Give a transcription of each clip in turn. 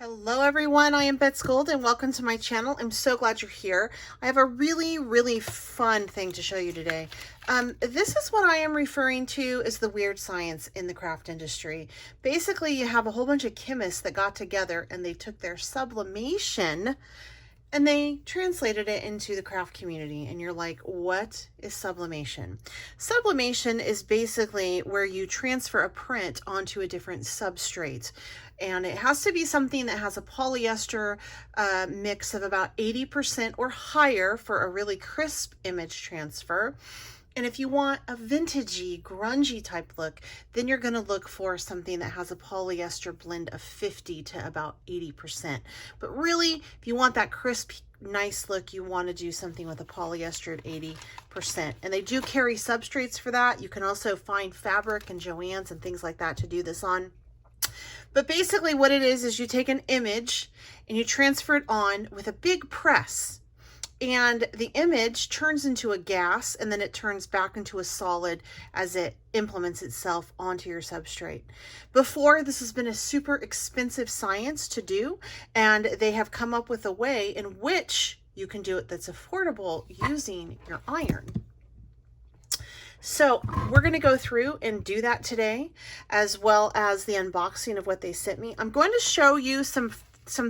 Hello everyone, I am Bets Gold and welcome to my channel. I'm so glad you're here. I have a really fun thing to show you today. This is what I am referring to as the weird science in the craft industry. Basically, you have a whole bunch of chemists that got together and they took their sublimation and they translated it into the craft community. And you're like, what is sublimation? Sublimation is basically where you transfer a print onto a different substrate. And it has to be something that has a polyester mix of about 80% or higher for a really crisp image transfer. And if you want a vintagey, grungy type look, then you're going to look for something that has a polyester blend of 50 to about 80%. But really, if you want that crisp, nice look, you want to do something with a polyester at 80%. And they do carry substrates for that. You can also find fabric and Joann's and things like that to do this on. But basically what it is you take an image and you transfer it on with a big press. And the image turns into a gas and then it turns back into a solid as it implements itself onto your substrate. Before, this has been a super expensive science to do, and they have come up with a way in which you can do it that's affordable using your iron. So we're going to go through and do that today, as well as the unboxing of what they sent me. I'm going to show you some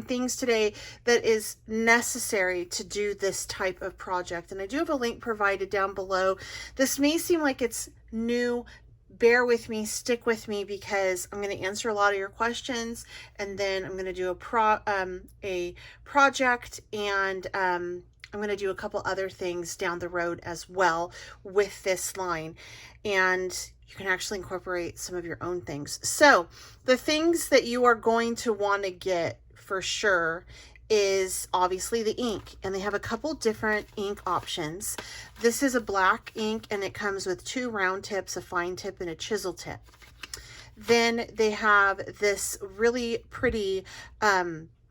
things today that is necessary to do this type of project. And I do have a link provided down below. This may seem like it's new. Bear with me, stick with me, because I'm going to answer a lot of your questions, and then I'm going to do a project, and I'm going to do a couple other things down the road as well with this line. And you can actually incorporate some of your own things. So the things that you are going to want to get for sure is obviously the ink, and they have a couple different ink options. This is a black ink and it comes with 2 round tips, a fine tip and a chisel tip. Then they have this really pretty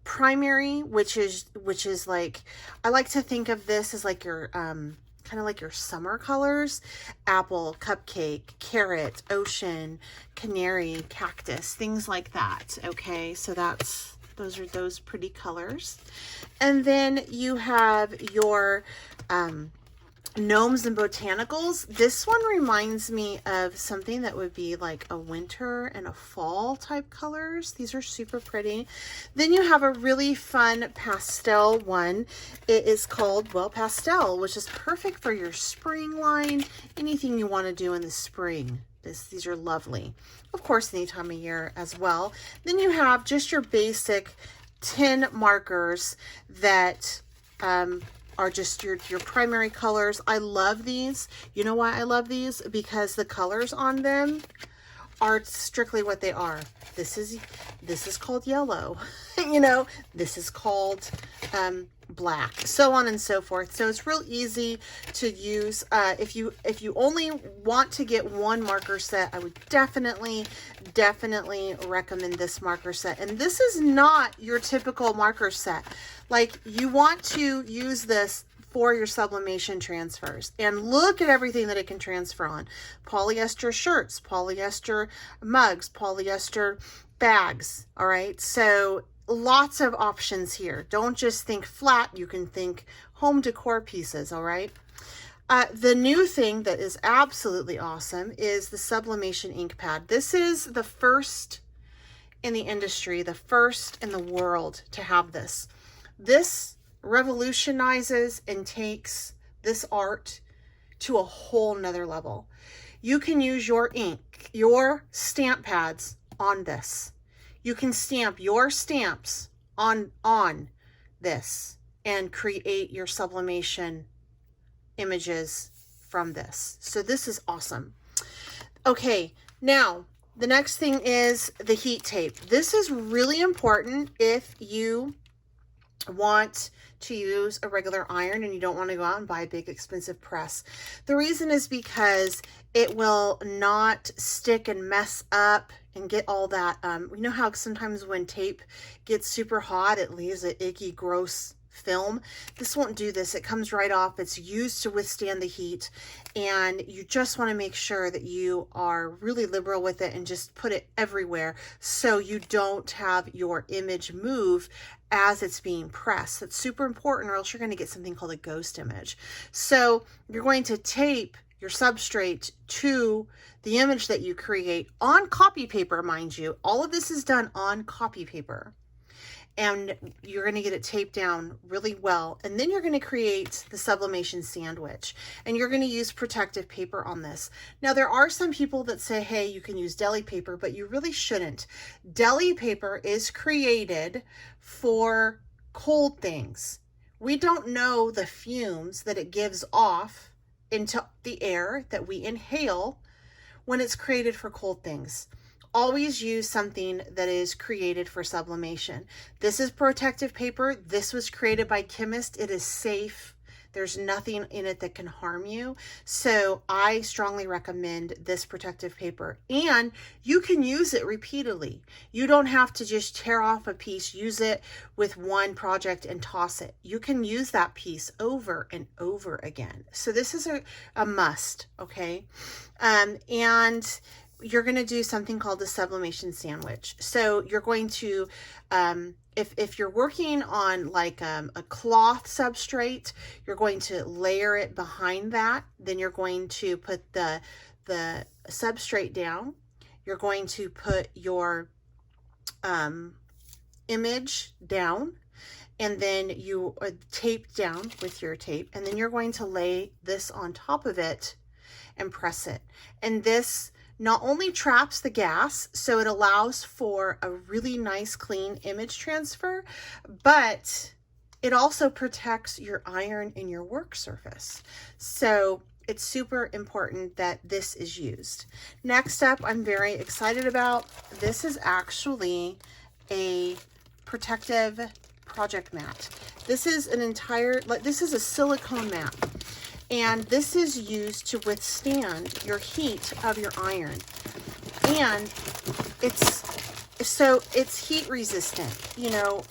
primary, which is like, I like to think of this as like your kind of like your summer colors: apple, cupcake, carrot, ocean, canary, cactus, things like that. Okay, so those are those pretty colors. And then you have your gnomes and botanicals. This one reminds me of something that would be like a winter and a fall type colors. These are super pretty. Then you have a really fun pastel one. It is called, well, pastel, which is perfect for your spring line, anything you want to do in the spring. These are lovely. Of course, any time of year as well. Then you have just your basic tin markers that are just your primary colors. I love these. You know why I love these? Because the colors on them are strictly what they are. This is called yellow. You know, this is called black, so on and so forth. So it's real easy to use. If you only want to get one marker set, I would definitely recommend this marker set. And this is not your typical marker set. Like, you want to use this for your sublimation transfers, and look at everything that it can transfer on: polyester shirts, polyester mugs, polyester bags. All right, so lots of options here. Don't just think flat, you can think home decor pieces. All right, the new thing that is absolutely awesome is the sublimation ink pad. This is the first in the industry, the first in the world to have this. This revolutionizes and takes this art to a whole nother level. You can use your ink, your stamp pads on this. You can stamp your stamps on this and create your sublimation images from this. So this is awesome. Okay, now the next thing is the heat tape. This is really important if you want to use a regular iron and you don't want to go out and buy a big expensive press. The reason is because it will not stick and mess up and get all that. You know how sometimes when tape gets super hot, it leaves an icky, gross film. This won't do this. It comes right off. It's used to withstand the heat, and you just want to make sure that you are really liberal with it and just put it everywhere so you don't have your image move as it's being pressed. That's super important, or else you're going to get something called a ghost image. So you're going to tape your substrate to the image that you create on copy paper, mind you. All of this is done on copy paper. And you're going to get it taped down really well. And then you're going to create the sublimation sandwich. And you're going to use protective paper on this. Now, there are some people that say, hey, you can use deli paper, but you really shouldn't. Deli paper is created for cold things. We don't know the fumes that it gives off into the air that we inhale when it's created for cold things. Always use something that is created for sublimation. This is protective paper. This was created by Chemist. It is safe. There's nothing in it that can harm you. So I strongly recommend this protective paper, and you can use it repeatedly. You don't have to just tear off a piece, use it with one project and toss it. You can use that piece over and over again. So this is a must, okay? And you're going to do something called the sublimation sandwich. So you're going to, if you're working on like a cloth substrate, you're going to layer it behind that. Then you're going to put the substrate down. You're going to put your image down, and then you tape down with your tape. And then you're going to lay this on top of it and press it. And this not only traps the gas, so it allows for a really nice clean image transfer, but it also protects your iron and your work surface. So it's super important that this is used. Next up, I'm very excited about. This is actually a protective project mat. This is an entire, this is a silicone mat. And this is used to withstand your heat of your iron. And it's heat resistant, you know,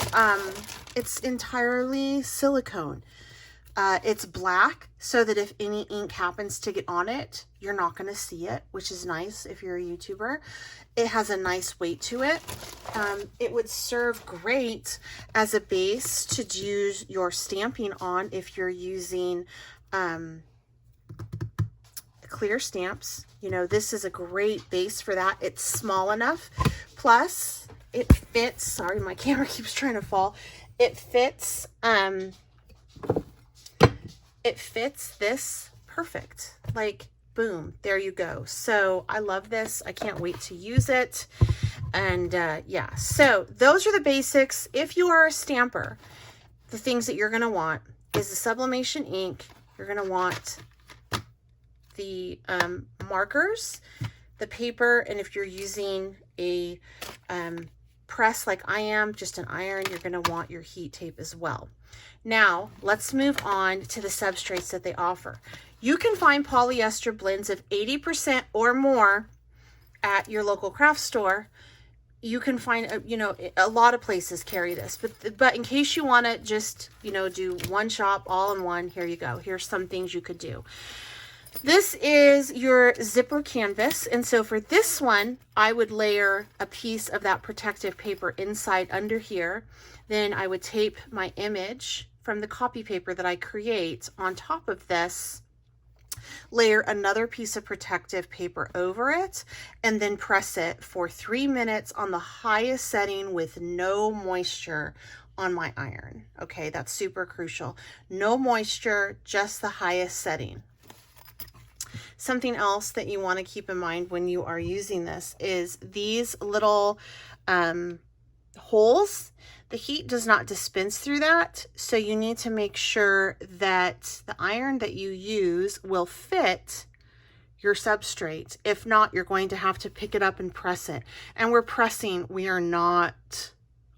it's entirely silicone. It's black so that if any ink happens to get on it, you're not going to see it, which is nice if you're a YouTuber. It has a nice weight to it. It would serve great as a base to do your stamping on if you're using clear stamps. You know, this is a great base for that. It's small enough. Plus, it fits. Sorry, my camera keeps trying to fall. It fits this perfect. Like, boom, there you go. So I love this. I can't wait to use it. And yeah, so those are the basics. If you are a stamper, the things that you're going to want is the sublimation ink. You're going to want the markers, the paper, and if you're using a press like I am, just an iron, you're going to want your heat tape as well. Now, let's move on to the substrates that they offer. You can find polyester blends of 80% or more at your local craft store. You can find, you know, a lot of places carry this, but in case you want to just, you know, do one shop all in one, here you go. Here's some things you could do. This is your zipper canvas. And so for this one, I would layer a piece of that protective paper inside under here. Then I would tape my image from the copy paper that I create on top of this, layer another piece of protective paper over it, and then press it for 3 minutes on the highest setting with no moisture on my iron. Okay, that's super crucial. No moisture, just the highest setting. Something else that you want to keep in mind when you are using this is these little holes. The heat does not dispense through that, so you need to make sure that the iron that you use will fit your substrate. If not, you're going to have to pick it up and press it. And we're pressing, we are not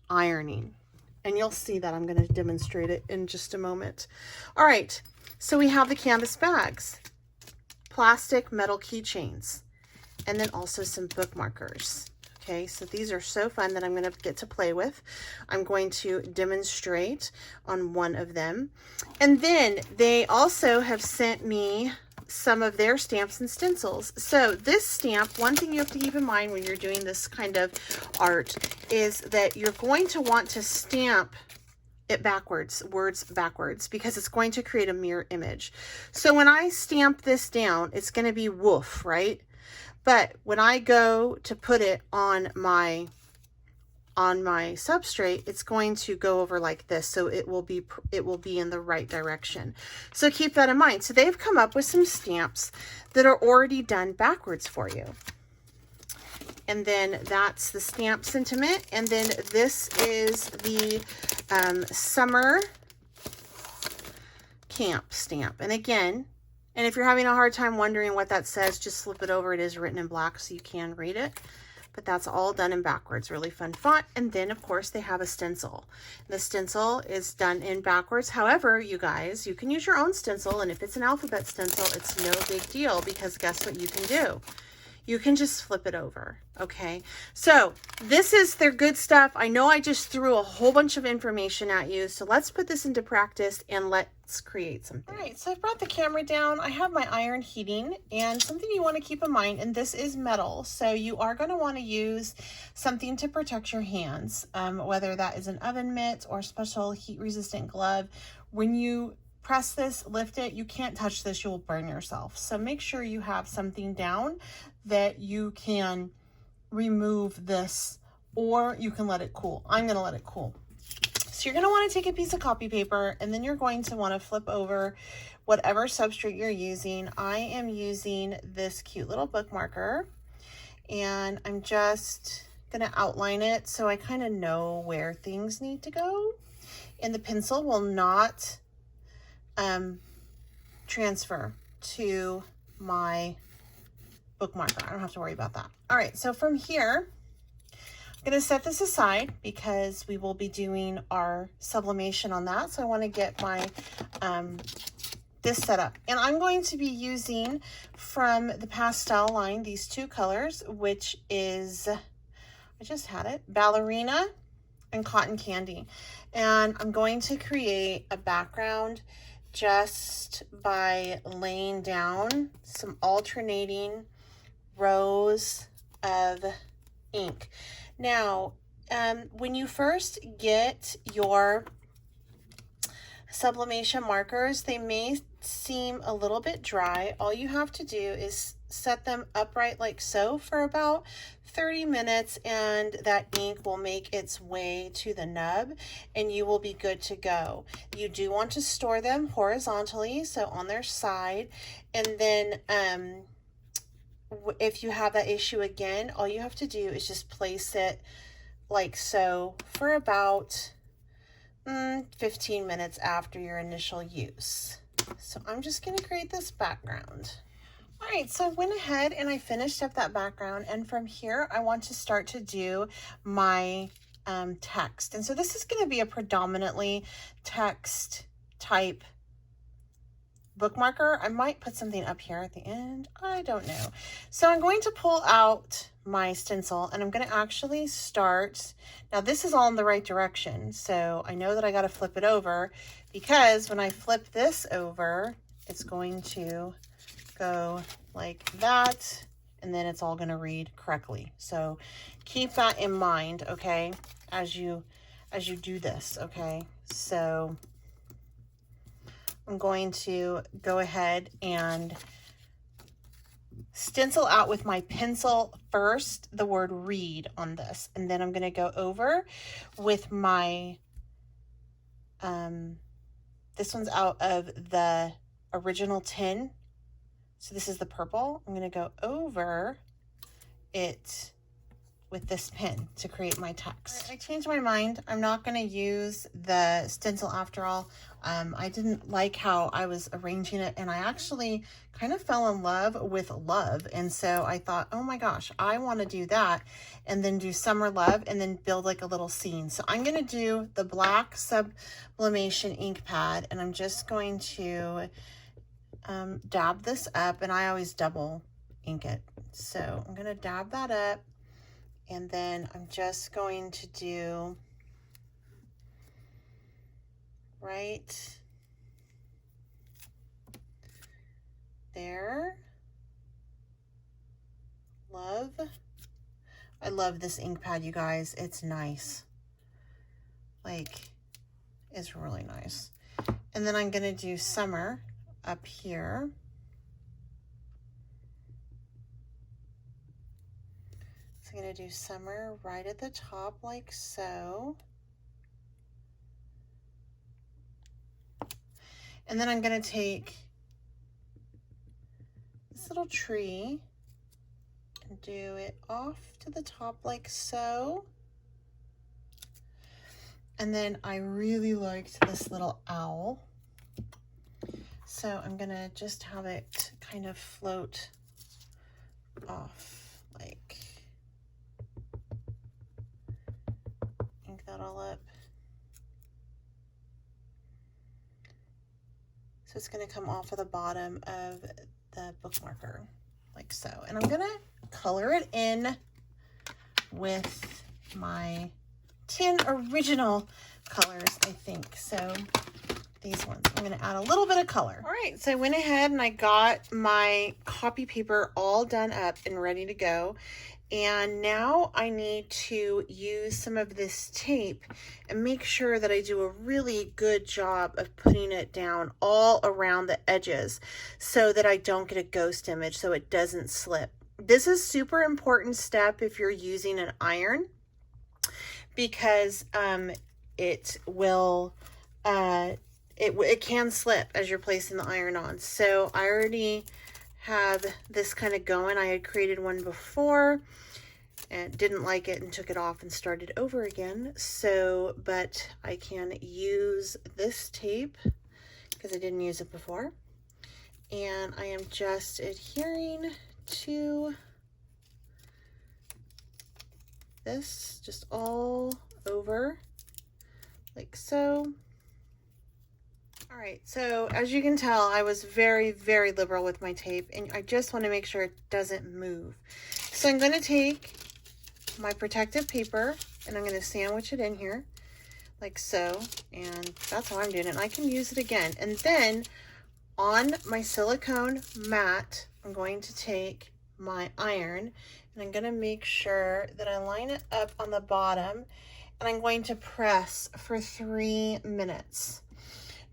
ironing. And you'll see that. I'm going to demonstrate it in just a moment. All right, so we have the canvas bags, plastic metal keychains, and then also some bookmarkers. Okay, so these are so fun that I'm going to get to play with. I'm going to demonstrate on one of them. And then they also have sent me some of their stamps and stencils. So this stamp, one thing you have to keep in mind when you're doing this kind of art is that you're going to want to stamp it backwards, words backwards, because it's going to create a mirror image. So when I stamp this down, it's going to be woof, right? But when I go to put it on my substrate, it's going to go over like this, so it will be in the right direction. So keep that in mind. So they've come up with some stamps that are already done backwards for you. And then that's the stamp sentiment. And then this is the summer camp stamp. And again, and if you're having a hard time wondering what that says, just flip it over. It is written in black so you can read it. But that's all done in backwards. Really fun font. And then, of course, they have a stencil. The stencil is done in backwards. However, you guys, you can use your own stencil. And if it's an alphabet stencil, it's no big deal, because guess what you can do? You can just flip it over, okay? So this is their good stuff. I know I just threw a whole bunch of information at you, so let's put this into practice and let's create something. All right, so I've brought the camera down. I have my iron heating, and something you want to keep in mind, and this is metal, so you are going to want to use something to protect your hands, whether that is an oven mitt or special heat-resistant glove. When you press this, lift it, you can't touch this, you'll burn yourself. So make sure you have something down that you can remove this, or you can let it cool. I'm going to let it cool. So you're going to want to take a piece of copy paper, and then you're going to want to flip over whatever substrate you're using. I am using this cute little bookmarker, and I'm just going to outline it so I kind of know where things need to go. And the pencil will not transfer to my bookmarker. I don't have to worry about that. All right, so from here, I'm going to set this aside because we will be doing our sublimation on that. So I want to get my this set up, and I'm going to be using from the pastel line these two colors, which is, I just had it, Ballerina and Cotton Candy. And I'm going to create a background just by laying down some alternating rows of ink. Now, when you first get your sublimation markers, they may seem a little bit dry. All you have to do is set them upright like so for about 30 minutes, and that ink will make its way to the nub and you will be good to go. You do want to store them horizontally, so on their side, and then if you have that issue again, all you have to do is just place it like so for about 15 minutes after your initial use. So I'm just going to create this background. All right, so I went ahead and I finished up that background, and from here I want to start to do my text. And so this is going to be a predominantly text type bookmarker. I might put something up here at the end. I don't know. So I'm going to pull out my stencil, and I'm going to actually start. Now this is all in the right direction, so I know that I got to flip it over, because when I flip this over, it's going to go like that, and then it's all going to read correctly. So keep that in mind, okay, as you do this, okay? So I'm going to go ahead and stencil out with my pencil first the word read on this, and then I'm going to go over with my this one's out of the original tin, so this is the purple. I'm going to go over it with this pen to create my text. I changed my mind. I'm not going to use the stencil after all. I didn't like how I was arranging it, and I actually kind of fell in love with love. And so I thought, oh my gosh, I want to do that, and then do summer love, and then build like a little scene. So I'm going to do the black sublimation ink pad, and I'm just going to dab this up, and I always double ink it. So I'm going to dab that up, And then I'm just going to do right there. I love this ink pad, you guys. It's nice. Like, it's really nice. And then I'm gonna do summer up here. So I'm gonna do summer right at the top like so. And then I'm gonna take this little tree and do it off to the top like so. And then I really liked this little owl. So I'm gonna just have it kind of float off, like, ink that all up. So it's gonna come off of the bottom of the book marker, like so. And I'm gonna color it in with my 10 original colors, I think. So these ones, I'm gonna add a little bit of color. All right, so I went ahead and I got my copy paper all done up and ready to go. And now I need to use some of this tape and make sure that I do a really good job of putting it down all around the edges so that I don't get a ghost image, so it doesn't slip. This is super important step if you're using an iron, because it will it can slip as you're placing the iron on. So I already have this kind of going. I had created one before and didn't like it and took it off and started over again. So, but I can use this tape because I didn't use it before. And I am just adhering to this just all over like so. All right, so as you can tell, I was very, very liberal with my tape, and I just want to make sure it doesn't move. So I'm going to take my protective paper and I'm going to sandwich it in here like so, and that's how I'm doing it. And I can use it again. And then on my silicone mat, I'm going to take my iron and I'm going to make sure that I line it up on the bottom, and I'm going to press for 3 minutes.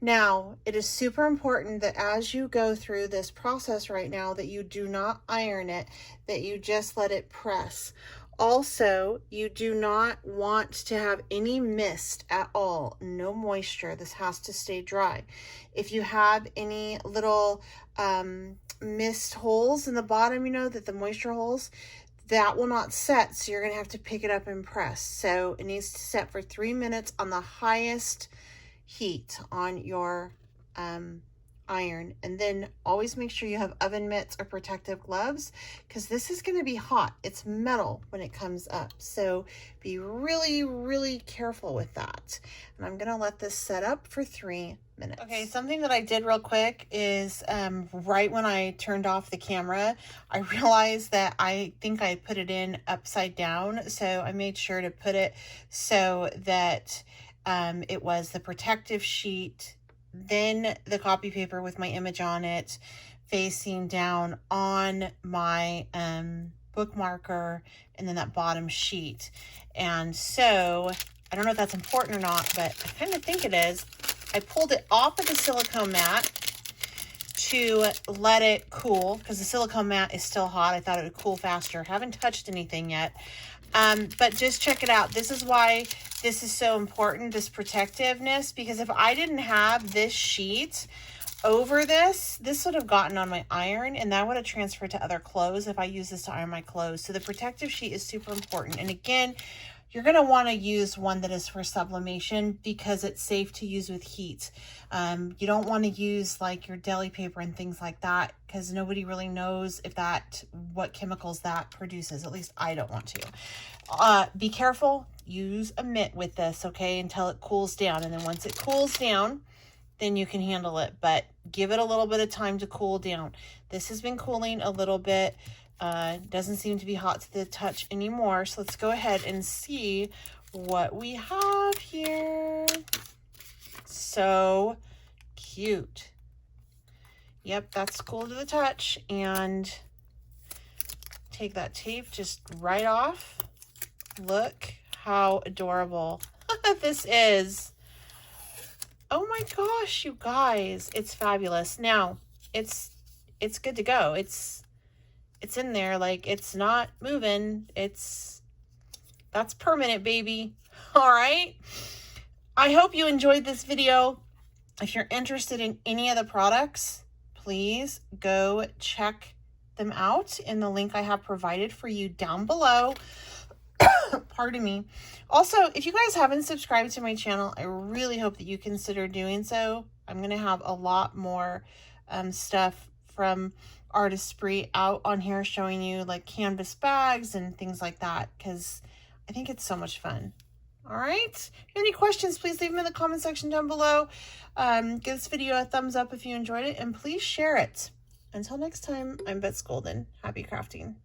Now, it is super important that as you go through this process right now, that you do not iron it, that you just let it press. Also, you do not want to have any mist at all, no moisture. This has to stay dry. If you have any little mist holes in the bottom, you know, that the moisture holes, that will not set, so you're going to have to pick it up and press. So it needs to set for 3 minutes on the highest heat on your iron. And then always make sure you have oven mitts or protective gloves, because this is going to be hot. It's metal when it comes up, so be really, really careful with that. And I'm going to let this set up for 3 minutes. Okay, something that I did real quick is right when I turned off the camera, I realized that I think I put it in upside down, so I made sure to put it so that it was the protective sheet, then the copy paper with my image on it facing down on my book marker, and then that bottom sheet. And so I don't know if that's important or not, but I kind of think it is. I pulled it off of the silicone mat to let it cool, because the silicone mat is still hot. I thought it would cool faster. Haven't touched anything yet. But just check it out. This is why this is so important, this protectiveness, because if I didn't have this sheet over this would have gotten on my iron, and that would have transferred to other clothes if I use this to iron my clothes. So the protective sheet is super important. And again, you're going to want to use one that is for sublimation, because it's safe to use with heat. You don't want to use like your deli paper and things like that, because nobody really knows if what chemicals that produces. At least I don't want to. Be careful. Use a mitt with this, okay, until it cools down. And then once it cools down, then you can handle it. But give it a little bit of time to cool down. This has been cooling a little bit Doesn't seem to be hot to the touch anymore. So let's go ahead and see what we have here. So cute. Yep, that's cool to the touch. And take that tape just right off. Look how adorable this is. Oh my gosh, you guys, it's fabulous. Now, it's good to go. It's in there, like, it's not moving. That's permanent, baby. All right. I hope you enjoyed this video. If you're interested in any of the products, please go check them out in the link I have provided for you down below. Pardon me. Also, if you guys haven't subscribed to my channel, I really hope that you consider doing so. I'm going to have a lot more stuff from Artistry out on here showing you like canvas bags and things like that, because I think it's so much fun. All right. If you have any questions, please leave them in the comment section down below. Give this video a thumbs up if you enjoyed it, and please share it. Until next time, I'm Bets Golden. Happy crafting.